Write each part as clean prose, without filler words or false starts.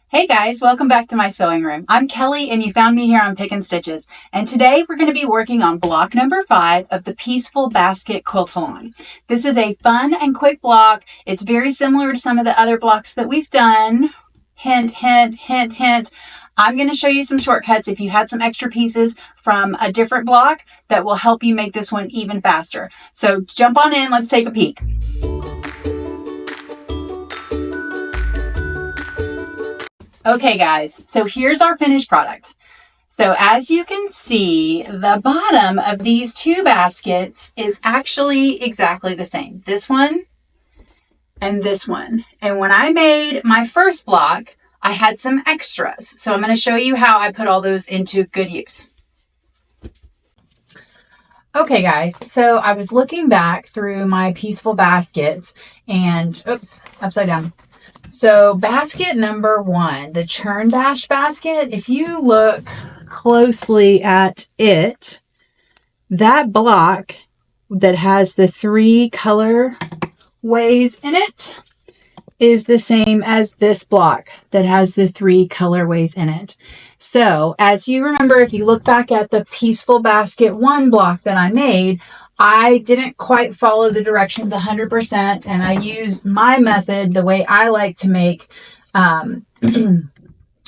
Hey guys, welcome back to my sewing room. I'm Kelly and you found me here on Pickin' Stitches. And today we're going to be working on block number 5 of the Pieceful Basket quilt along. This is a fun and quick block. It's very similar to some of the other blocks that we've done. Hint, hint, hint, hint. I'm going to show you some shortcuts if you had some extra pieces from a different block that will help you make this one even faster. So jump on in, let's take a peek. Okay guys, so here's our finished product. So as you can see, the bottom of these two baskets is actually exactly the same. This one and this one. And when I made my first block, I had some extras. So I'm going to show you how I put all those into good use. Okay guys, so I was looking back through my Pieceful baskets and, oops, upside down. So basket number 1, the churn bash basket, if you look closely at it, that block that has the 3 color ways in it is the same as this block that has the 3 colorways in it. So as you remember, if you look back at the Pieceful Basket 1 block that I made, I didn't quite follow the directions 100%, and I used my method, the way I like to make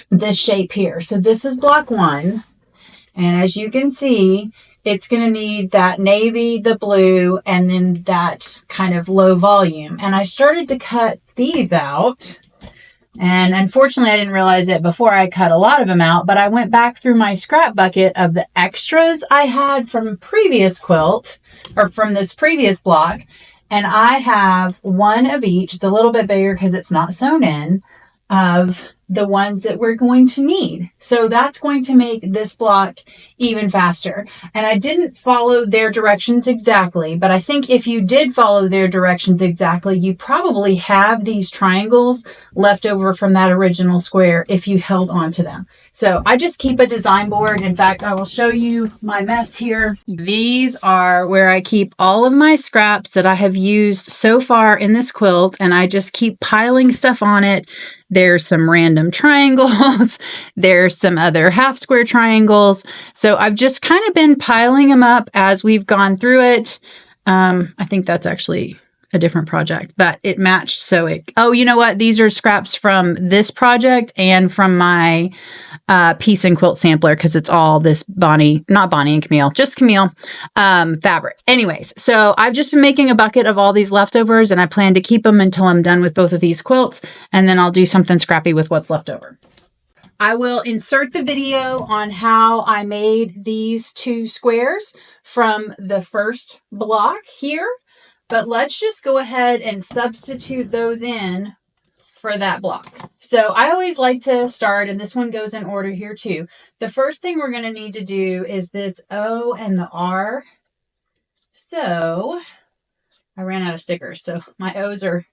this shape here. So this is block 1, and as you can see, it's going to need that navy, the blue, and then that kind of low volume. And I started to cut these out. And unfortunately, I didn't realize it before I cut a lot of them out, but I went back through my scrap bucket of the extras I had from previous quilt, or from this previous block, and I have one of each. It's a little bit bigger because it's not sewn in, of the ones that we're going to need. So that's going to make this block even faster. And I didn't follow their directions exactly, but I think if you did follow their directions exactly, you probably have these triangles left over from that original square if you held on to them. So I just keep a design board. In fact, I will show you my mess here. These are where I keep all of my scraps that I have used so far in this quilt, and I just keep piling stuff on it. There's some random triangles. There's some other half square triangles. So I've just kind of been piling them up as we've gone through it. I think that's actually a different project, but it matched. So oh, you know what? These are scraps from this project and from my piece and quilt sampler, because it's all this not Bonnie and Camille, just Camille fabric. Anyways, so I've just been making a bucket of all these leftovers, and I plan to keep them until I'm done with both of these quilts, and then I'll do something scrappy with what's left over. I will insert the video on how I made these 2 squares from the first block here, but let's just go ahead and substitute those in for that block. So I always like to start, and this one goes in order here too. The first thing we're going to need to do is this O and the R. So I ran out of stickers, so my O's are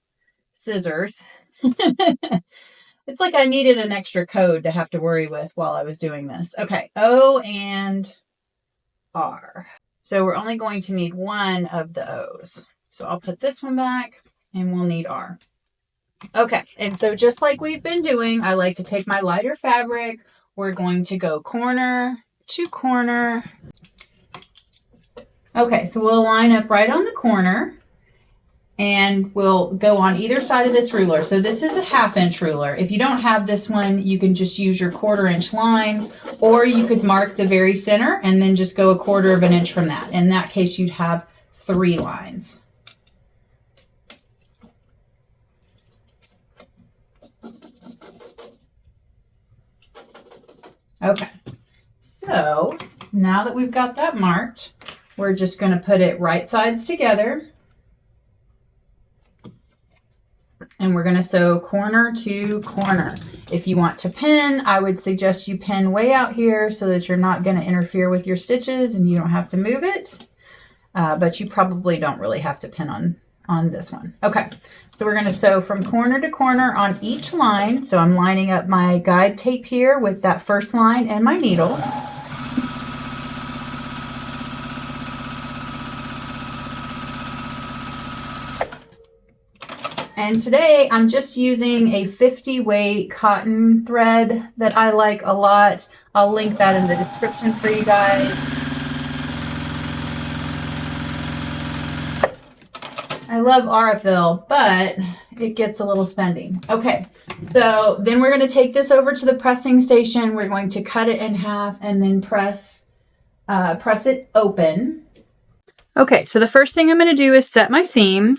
scissors. It's like I needed an extra code to have to worry with while I was doing this. Okay, O and R. So we're only going to need one of the O's. So I'll put this one back, and we'll need R. Okay, and so just like we've been doing, I like to take my lighter fabric. We're going to go corner to corner. Okay, so we'll line up right on the corner, and we'll go on either side of this ruler. So this is a 1/2 inch ruler. If you don't have this one, you can just use your 1/4 inch line, or you could mark the very center and then just go 1/4 inch from that. In that case, you'd have 3 lines. Okay, so now that we've got that marked, we're just going to put it right sides together. And we're going to sew corner to corner. If you want to pin, I would suggest you pin way out here so that you're not going to interfere with your stitches and you don't have to move it. But you probably don't really have to pin on this one. Okay, so we're going to sew from corner to corner on each line. So I'm lining up my guide tape here with that first line and my needle. And today I'm just using a 50 weight cotton thread that I like a lot. I'll link that in the description for you guys. I love Aurifil, but it gets a little spendy. Okay, so then we're going to take this over to the pressing station. We're going to cut it in half and then press it open. Okay, so the first thing I'm going to do is set my seam.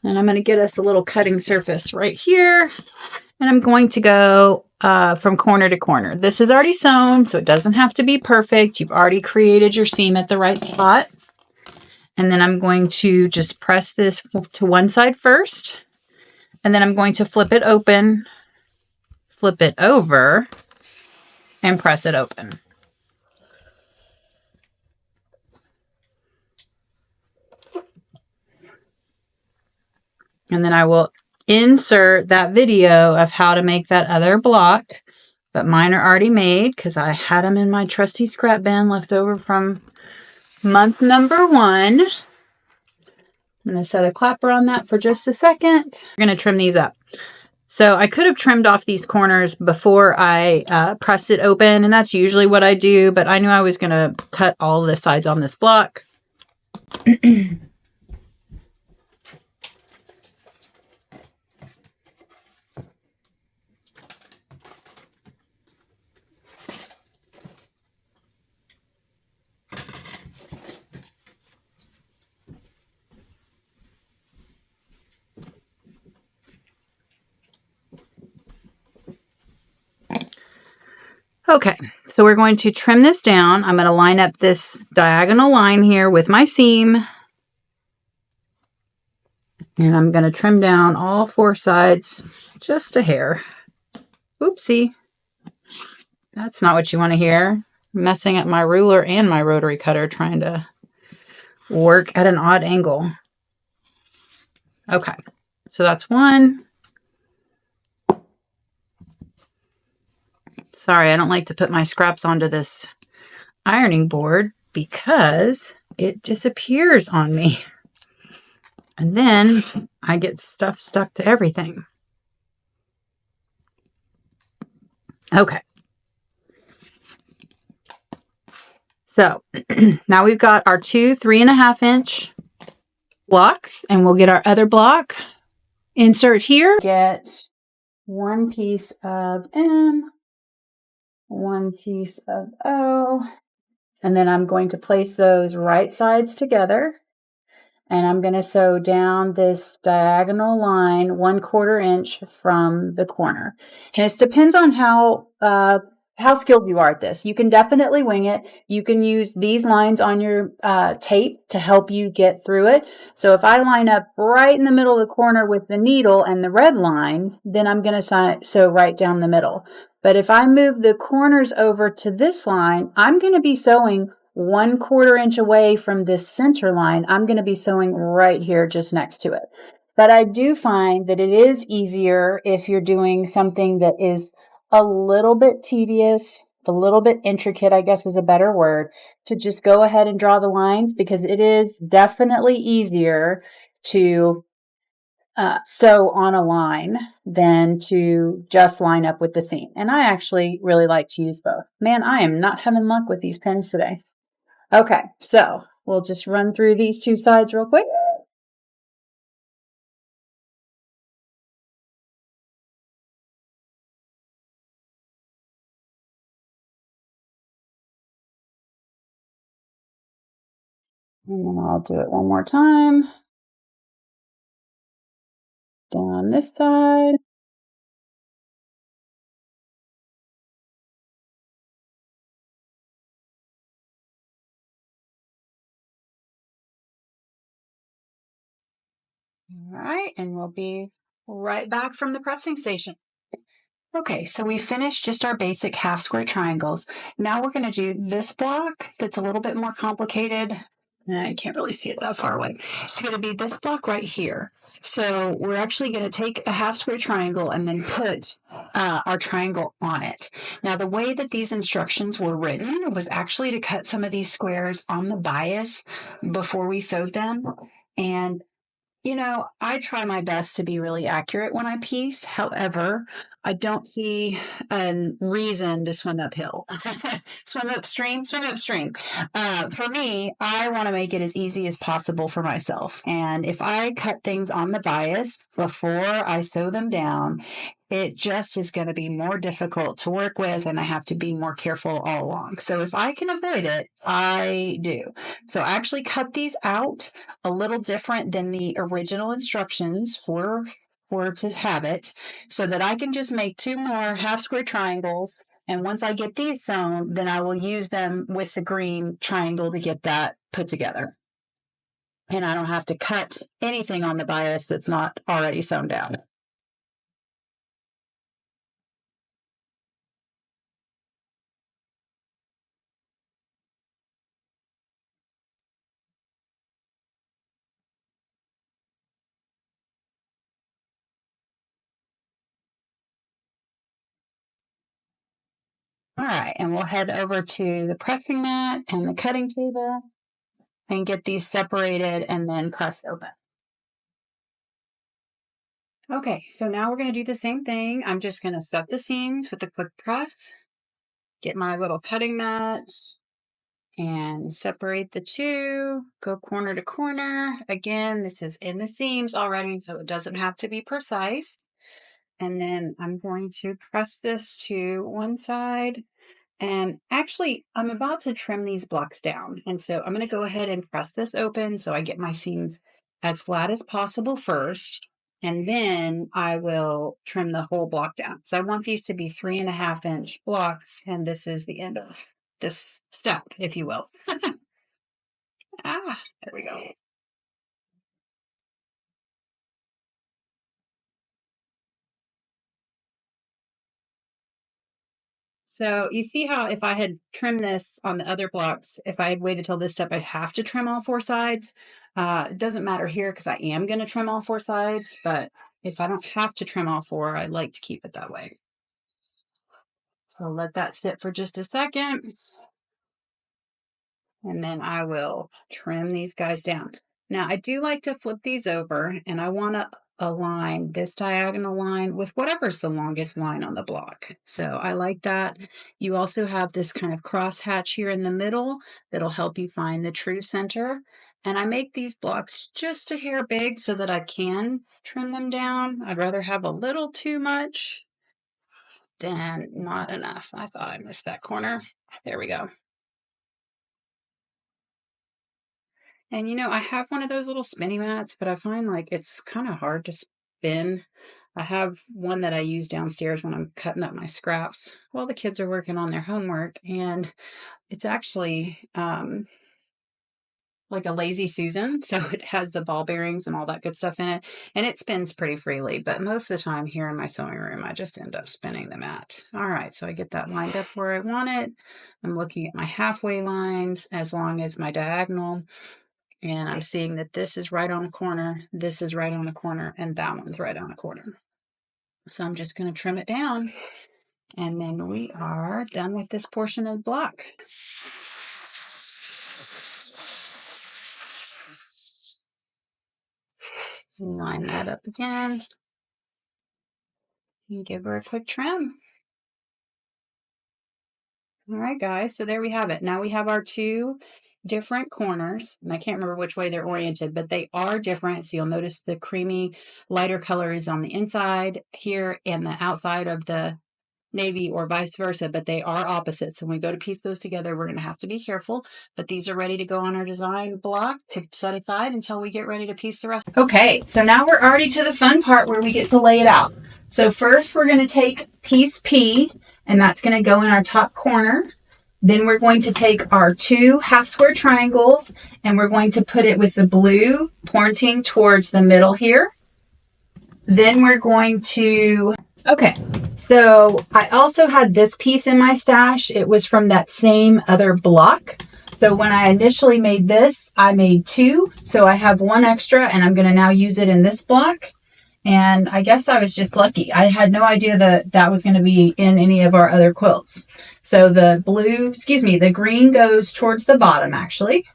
And I'm going to get us a little cutting surface right here. And I'm going to go from corner to corner. This is already sewn, so it doesn't have to be perfect. You've already created your seam at the right spot. And then I'm going to just press this to one side first. And then I'm going to flip it open, flip it over, and press it open. And then I will insert that video of how to make that other block, but mine are already made because I had them in my trusty scrap bin left over from month number 1. I'm going to set a clapper on that for just a second. We're going to trim these up. So I could have trimmed off these corners before I pressed it open, and that's usually what I do, but I knew I was going to cut all the sides on this block. Okay, so we're going to trim this down. I'm going to line up this diagonal line here with my seam. And I'm going to trim down all 4 sides just a hair. Oopsie. That's not what you want to hear. I'm messing up my ruler and my rotary cutter trying to work at an odd angle. Okay, so that's one. Sorry, I don't like to put my scraps onto this ironing board because it disappears on me. And then I get stuff stuck to everything. Okay. So now we've got our 2 3.5 inch blocks, and we'll get our other block. Insert here. Get 1 piece of M, 1 piece of O, and then I'm going to place those right sides together, and I'm going to sew down this diagonal line 1/4 inch from the corner. And it depends on how skilled you are at this. You can definitely wing it. You can use these lines on your tape to help you get through it. So if I line up right in the middle of the corner with the needle and the red line, then I'm going to sew right down the middle. But if I move the corners over to this line, I'm going to be sewing 1/4 inch away from this center line. I'm going to be sewing right here just next to it. But I do find that it is easier if you're doing something that is a little bit tedious, a little bit intricate, I guess is a better word, to just go ahead and draw the lines, because it is definitely easier to sew on a line than to just line up with the seam. And I actually really like to use both. Man, I am not having luck with these pins today. Okay, so we'll just run through these 2 sides real quick. And then I'll do it one more time. Down this side. All right, and we'll be right back from the pressing station. Okay, so we finished just our basic half square triangles. Now we're going to do this block that's a little bit more complicated. I can't really see it that far away. It's going to be this block right here. So we're actually going to take a half square triangle and then put our triangle on it. Now, the way that these instructions were written was actually to cut some of these squares on the bias before we sewed them. And You know, I try my best to be really accurate when I piece. However, I don't see a reason to swim uphill. Swim upstream, swim upstream. For me, I want to make it as easy as possible for myself. And if I cut things on the bias before I sew them down, it just is going to be more difficult to work with, and I have to be more careful all along. So if I can avoid it, I do. So I actually cut these out a little different than the original instructions were to have it, so that I can just make 2 more half square triangles. And once I get these sewn, then I will use them with the green triangle to get that put together. And I don't have to cut anything on the bias that's not already sewn down. All right, and we'll head over to the pressing mat and the cutting table and get these separated and then pressed open. Okay, so now we're going to do the same thing. I'm just going to set the seams with a quick press, get my little cutting mat, and separate the two, go corner to corner. Again, this is in the seams already, so it doesn't have to be precise. And then I'm going to press this to one side. And actually, I'm about to trim these blocks down. And so I'm going to go ahead and press this open so I get my seams as flat as possible first. And then I will trim the whole block down. So I want these to be 3.5-inch blocks. And this is the end of this step, if you will. There we go. So you see how if I had trimmed this on the other blocks, if I had waited till this step, I'd have to trim all 4 sides. It doesn't matter here because I am going to trim all 4 sides, but if I don't have to trim all 4, I like to keep it that way. So I'll let that sit for just a second. And then I will trim these guys down. Now I do like to flip these over, and I want to align this diagonal line with whatever's the longest line on the block. So I like that. You also have this kind of cross hatch here in the middle that'll help you find the true center. And I make these blocks just a hair big so that I can trim them down. I'd rather have a little too much than not enough. I thought I missed that corner. There we go. And you know, I have one of those little spinny mats, but I find like it's kind of hard to spin. I have one that I use downstairs when I'm cutting up my scraps while the kids are working on their homework. And it's actually like a lazy Susan. So it has the ball bearings and all that good stuff in it. And it spins pretty freely. But most of the time here in my sewing room, I just end up spinning the mat. All right, so I get that lined up where I want it. I'm looking at my halfway lines as long as my diagonal. And I'm seeing that this is right on a corner, this is right on a corner, and that one's right on a corner. So I'm just going to trim it down, and then we are done with this portion of the block. Line that up again, and give her a quick trim. All right, guys, so there we have it. Now we have our 2 different corners, and I can't remember which way they're oriented, but they are different. So you'll notice the creamy lighter color is on the inside here and the outside of the navy, or vice versa, but they are opposites. So when we go to piece those together, we're going to have to be careful, but these are ready to go on our design block to set aside until we get ready to piece the rest. Okay, so now we're already to the fun part where we get to lay it out. So first we're going to take piece P, and that's going to go in our top corner. Then we're going to take our 2 half square triangles, and we're going to put it with the blue pointing towards the middle here. Then we're going to, okay, so I also had this piece in my stash. It was from that same other block. So when I initially made this, I made 2. So I have 1 extra, and I'm going to now use it in this block. And I guess I was just lucky. I had no idea that that was going to be in any of our other quilts. So the green goes towards the bottom actually.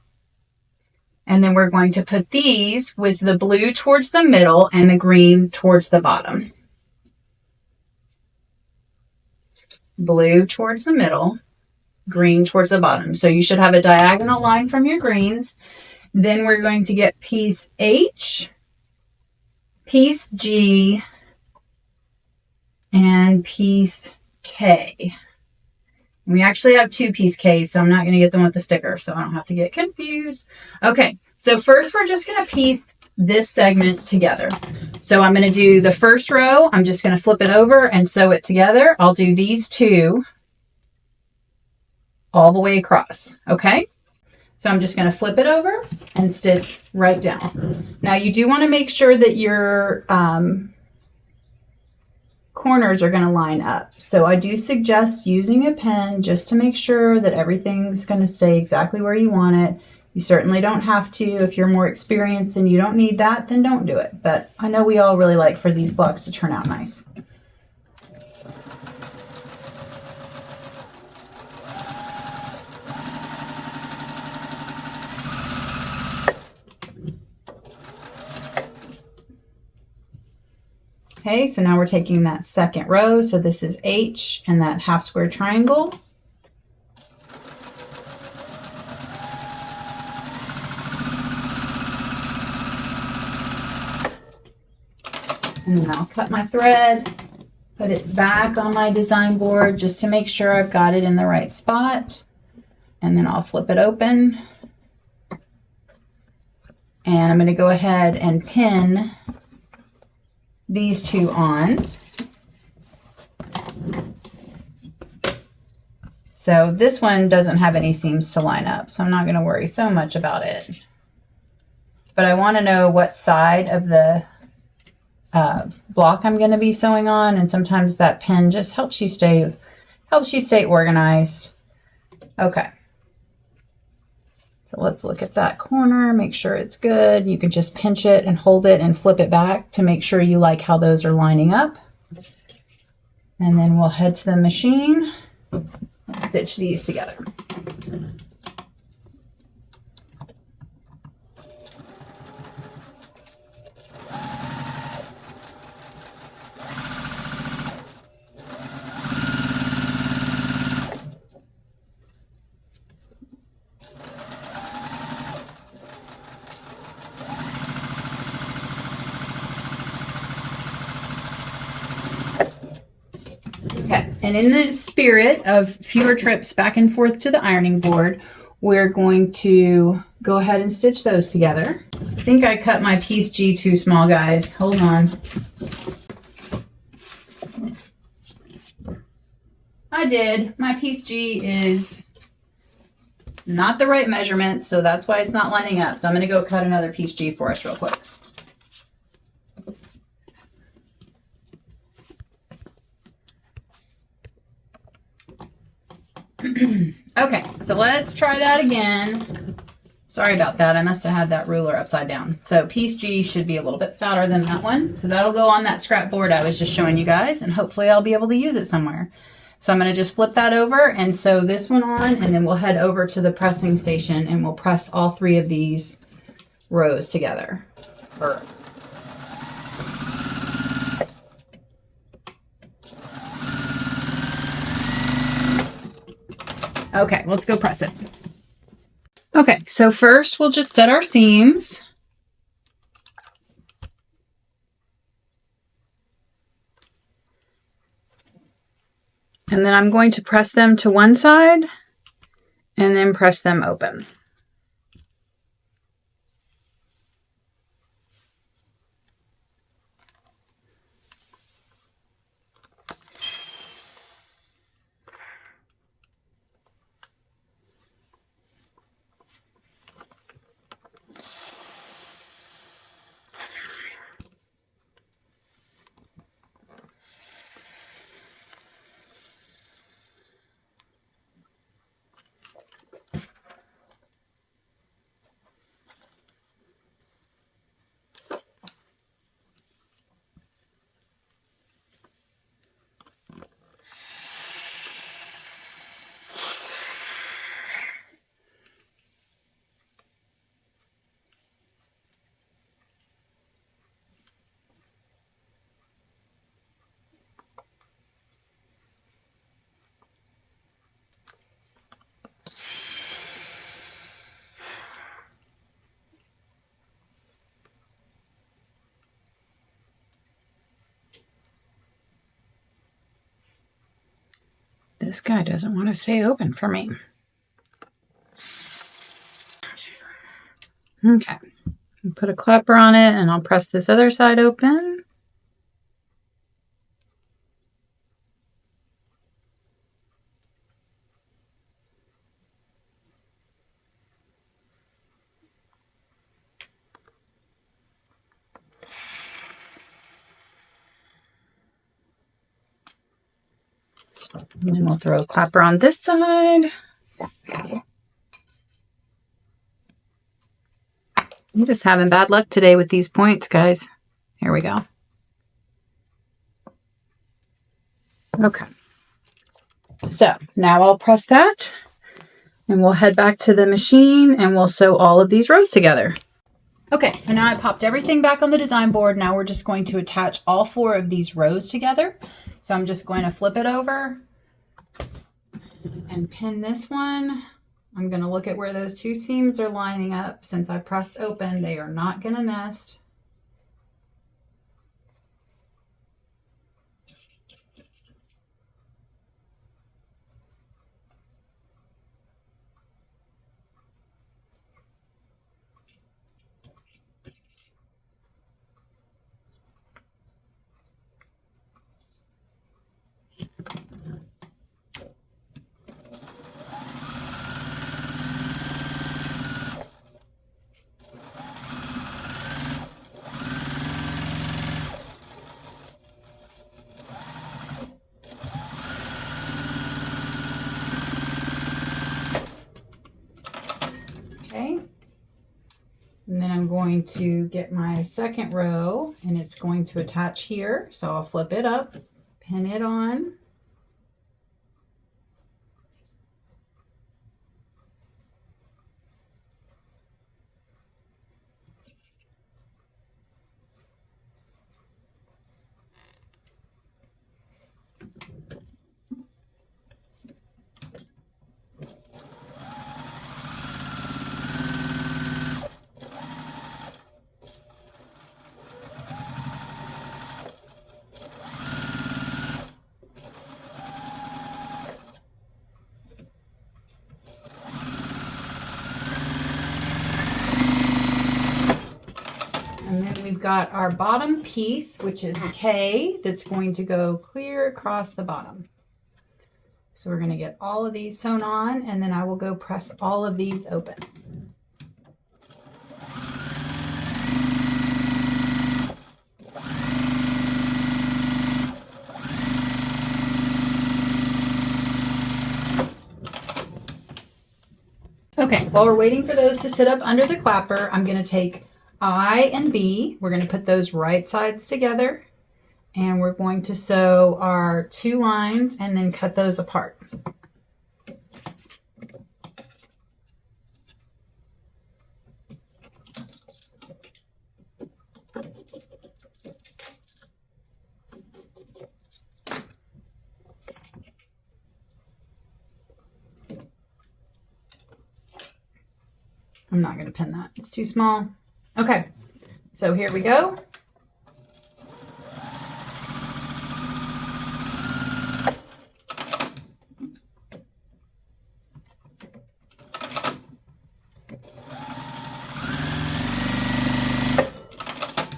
And then we're going to put these with the blue towards the middle and the green towards the bottom. Blue towards the middle, green towards the bottom. So you should have a diagonal line from your greens. Then we're going to get piece H, piece G, and piece K. We actually have 2 piece Ks, so I'm not going to get them with the sticker, so I don't have to get confused. Okay, so first we're just going to piece this segment together. So I'm going to do the first row. I'm just going to flip it over and sew it together. I'll do these 2 all the way across, okay? So I'm just going to flip it over and stitch right down. Now you do want to make sure that your corners are going to line up. So I do suggest using a pen just to make sure that everything's going to stay exactly where you want it. You certainly don't have to. If you're more experienced and you don't need that, then don't do it. But I know we all really like for these blocks to turn out nice. Okay, so now we're taking that second row. So this is H and that half square triangle. And then I'll cut my thread, put it back on my design board just to make sure I've got it in the right spot. And then I'll flip it open. And I'm going to go ahead and pin these 2 on. So this one doesn't have any seams to line up, so I'm not going to worry so much about it. But I want to know what side of the block I'm going to be sewing on, and sometimes that pin just helps you stay organized. Okay. So let's look at that corner, make sure it's good. You can just pinch it and hold it and flip it back to make sure you like how those are lining up. And then we'll head to the machine and stitch these together. Okay, and in the spirit of fewer trips back and forth to the ironing board, we're going to go ahead and stitch those together. I think I cut my piece G too small, guys. Hold on. I did. My piece G is not the right measurement, so that's why it's not lining up. So I'm going to go cut another piece G for us real quick. Okay, so let's try that again. Sorry about that. I must have had that ruler upside down. So piece G should be a little bit fatter than that one. So that'll go on that scrap board I was just showing you guys, and hopefully I'll be able to use it somewhere. So I'm going to just flip that over and sew this one on, and then we'll head over to the pressing station and we'll press all 3 of these rows together. Okay, let's go press it. Okay, so first we'll just set our seams. And then I'm going to press them to one side and then press them open. This guy doesn't want to stay open for me. Okay. Put a clapper on it and I'll press this other side open. And then we'll throw a clapper on this side. I'm just having bad luck today with these points, guys. Here we go. Okay. So now I'll press that and we'll head back to the machine and we'll sew all of these rows together. Okay, so now I popped everything back on the design board. Now we're just going to attach all 4 of these rows together. So I'm just going to flip it over and pin this one. I'm going to look at where those 2 seams are lining up. Since I pressed open, they are not going to nest. Okay. And then I'm going to get my second row and it's going to attach here. So I'll flip it up, pin it on. And then we've got our bottom piece, which is K, that's going to go clear across the bottom. So we're going to get all of these sewn on, and then I will go press all of these open. Okay, while we're waiting for those to sit up under the clapper, I'm going to take I and B. We're going to put those right sides together and we're going to sew our 2 lines and then cut those apart. I'm not going to pin that. It's too small. Okay, so here we go.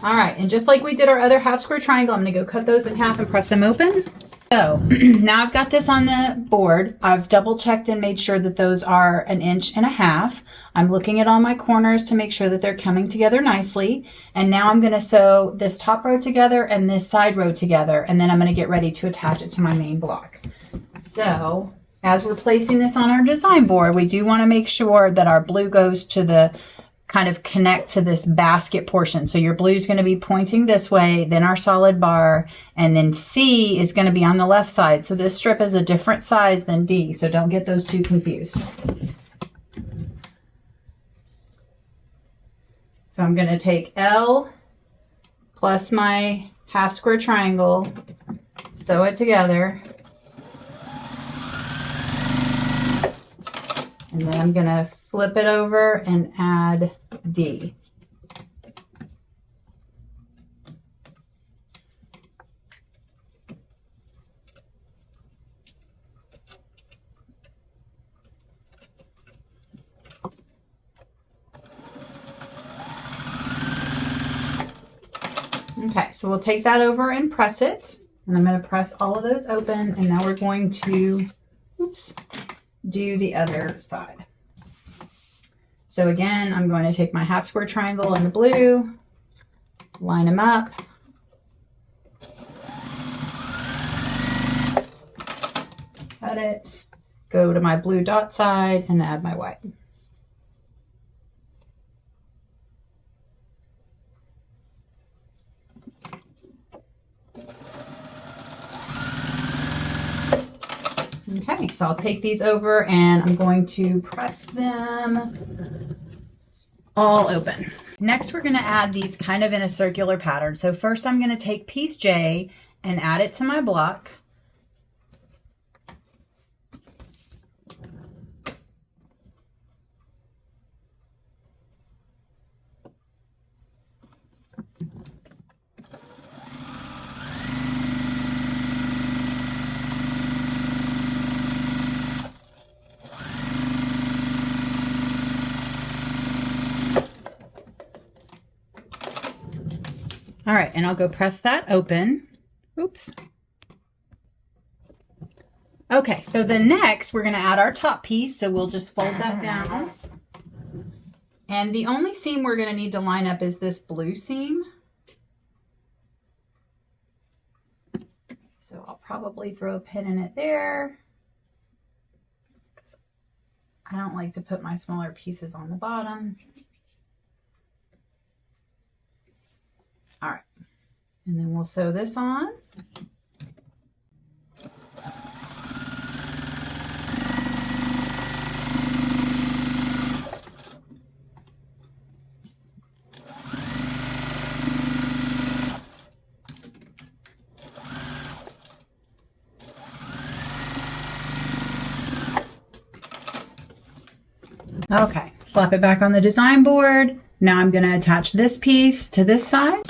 All right, and just like we did our other half square triangle, I'm going to go cut those in half and press them open. So now I've got this on the board. I've double checked and made sure that those are 1.5 inches. I'm looking at all my corners to make sure that they're coming together nicely. And now I'm going to sew this top row together and this side row together. And then I'm going to get ready to attach it to my main block. So as we're placing this on our design board, we do want to make sure that our blue goes to the kind of connect to this basket portion. So your blue is going to be pointing this way, then our solid bar, and then C is going to be on the left side. So this strip is a different size than D, so don't get those two confused. So I'm going to take L plus my half square triangle, sew it together, and then I'm going to flip it over and add D. Okay, so we'll take that over and press it. And I'm going to press all of those open. And now we're going to, do the other side. So again, I'm going to take my half square triangle in the blue, line them up. Cut it, go to my blue dot side and add my white. Okay, so I'll take these over and I'm going to press them all open. Next, we're going to add these kind of in a circular pattern. So first I'm going to take piece J and add it to my block. All right, and I'll go press that open. Oops. Okay, so then next we're going to add our top piece. So we'll just fold that down. And the only seam we're going to need to line up is this blue seam. So I'll probably throw a pin in it there. I don't like to put my smaller pieces on the bottom. All right, and then we'll sew this on. Okay, slap it back on the design board. Now I'm going to attach this piece to this side.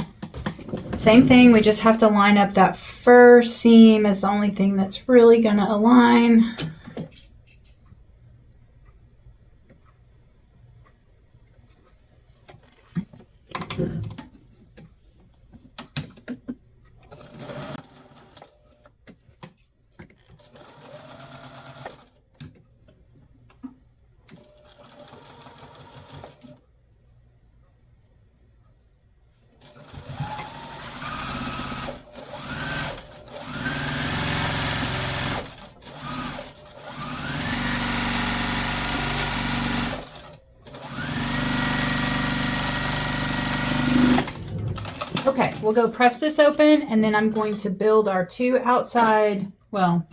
Same thing, we just have to line up that first seam as the only thing that's really going to align. Okay, we'll go press this open and then I'm going to build our two outside, well,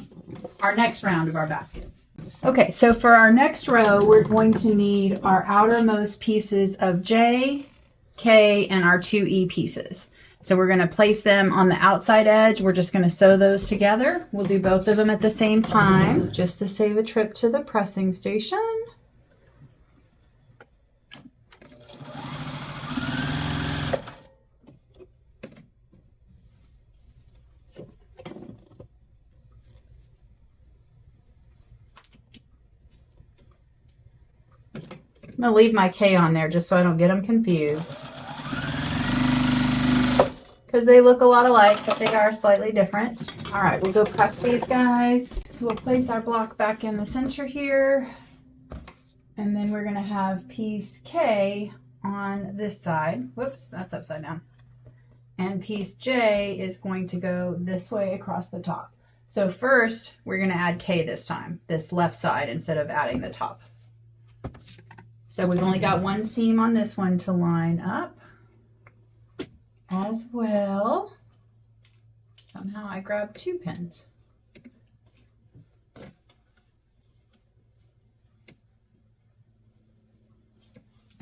our next round of our baskets. Okay, so for our next row, we're going to need our outermost pieces of J, K, and our two E pieces. So we're going to place them on the outside edge. We're just going to sew those together. We'll do both of them at the same time just to save a trip to the pressing station. I'm going to leave my K on there just so I don't get them confused. Because they look a lot alike, but they are slightly different. All right, we'll go press these guys. So we'll place our block back in the center here. And then we're going to have piece K on this side. Whoops, that's upside down. And piece J is going to go this way across the top. So first, we're going to add K this time, this left side, instead of adding the top. So we've only got one seam on this one to line up as well. Somehow I grabbed two pins.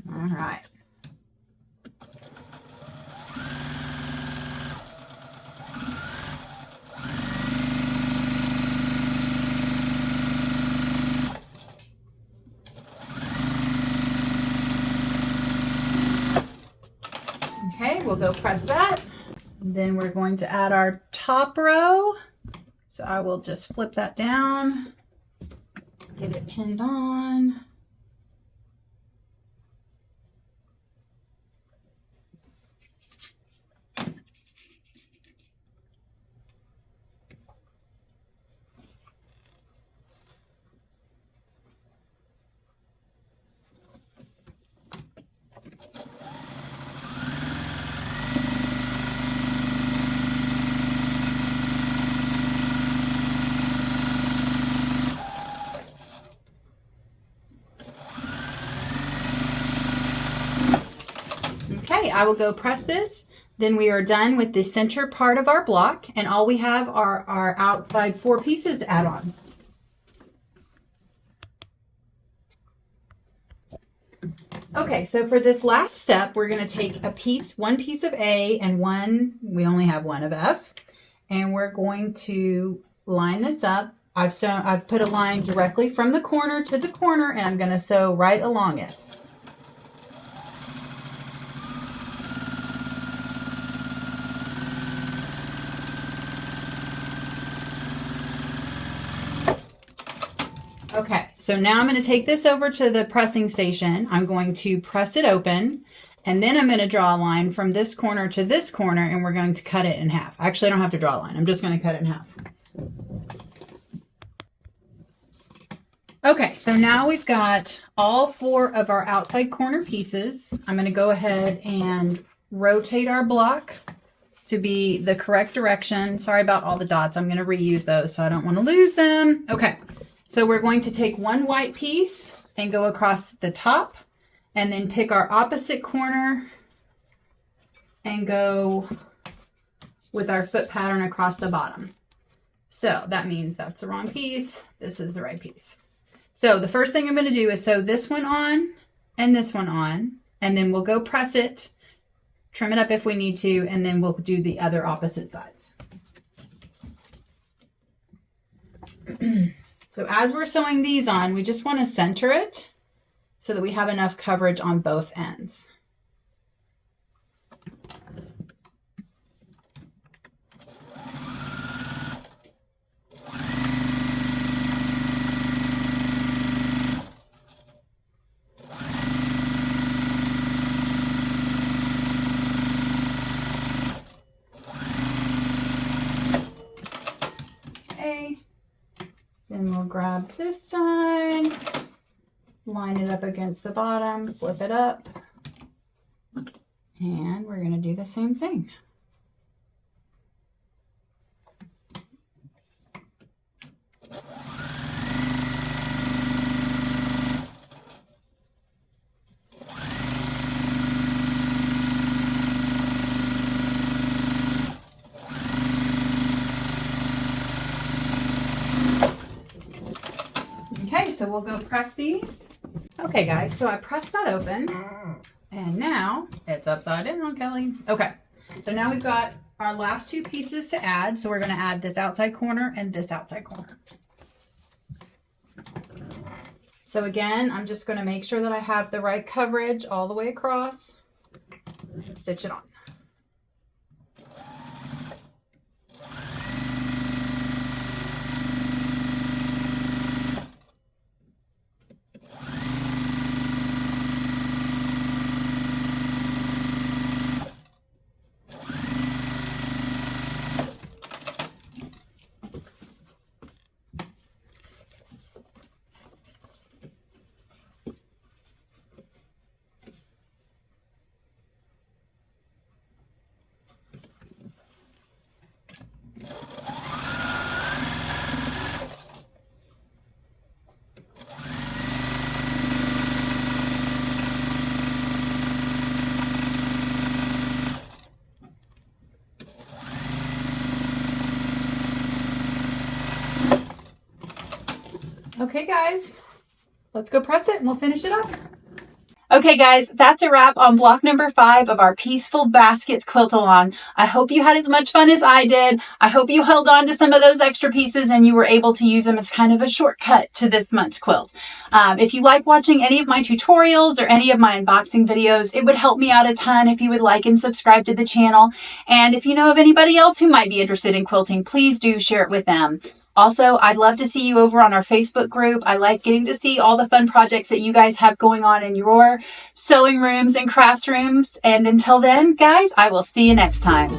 All right. Okay, we'll go press that. Then we're going to add our top row. So I will just flip that down, get it pinned on. Okay, I will go press this. Then we are done with the center part of our block, and all we have are our outside 4 pieces to add on. Okay, so for this last step, we're going to take one piece of A and we only have one of F, and we're going to line this up. I've put a line directly from the corner to the corner, and I'm going to sew right along it. Okay, so now I'm going to take this over to the pressing station. I'm going to press it open, and then I'm going to draw a line from this corner to this corner, and we're going to cut it in half. Actually, I don't have to draw a line. I'm just going to cut it in half. Okay, so now we've got all 4 of our outside corner pieces. I'm going to go ahead and rotate our block to be the correct direction. Sorry about all the dots. I'm going to reuse those, so I don't want to lose them. Okay. So we're going to take one white piece and go across the top, and then pick our opposite corner and go with our foot pattern across the bottom. So that means that's the wrong piece. This is the right piece. So the first thing I'm going to do is sew this one on and this one on, and then we'll go press it, trim it up if we need to, and then we'll do the other opposite sides. So as we're sewing these on, we just want to center it so that we have enough coverage on both ends. Okay. Then we'll grab this side, line it up against the bottom, flip it up, and we're going to do the same thing. Okay, so we'll go press these. Okay, guys, so I pressed that open, and now it's upside down, Kelly. Okay, so now we've got our last 2 pieces to add. So we're going to add this outside corner and this outside corner. So again, I'm just going to make sure that I have the right coverage all the way across. Stitch it on. Okay, guys, let's go press it and we'll finish it up. Okay, guys, that's a wrap on block number 5 of our Pieceful Basket quilt along. I hope you had as much fun as I did. I hope you held on to some of those extra pieces and you were able to use them as kind of a shortcut to this month's quilt. If you like watching any of my tutorials or any of my unboxing videos, it would help me out a ton if you would like and subscribe to the channel. And if you know of anybody else who might be interested in quilting, please do share it with them. Also, I'd love to see you over on our Facebook group. I like getting to see all the fun projects that you guys have going on in your sewing rooms and crafts rooms. And until then, guys, I will see you next time.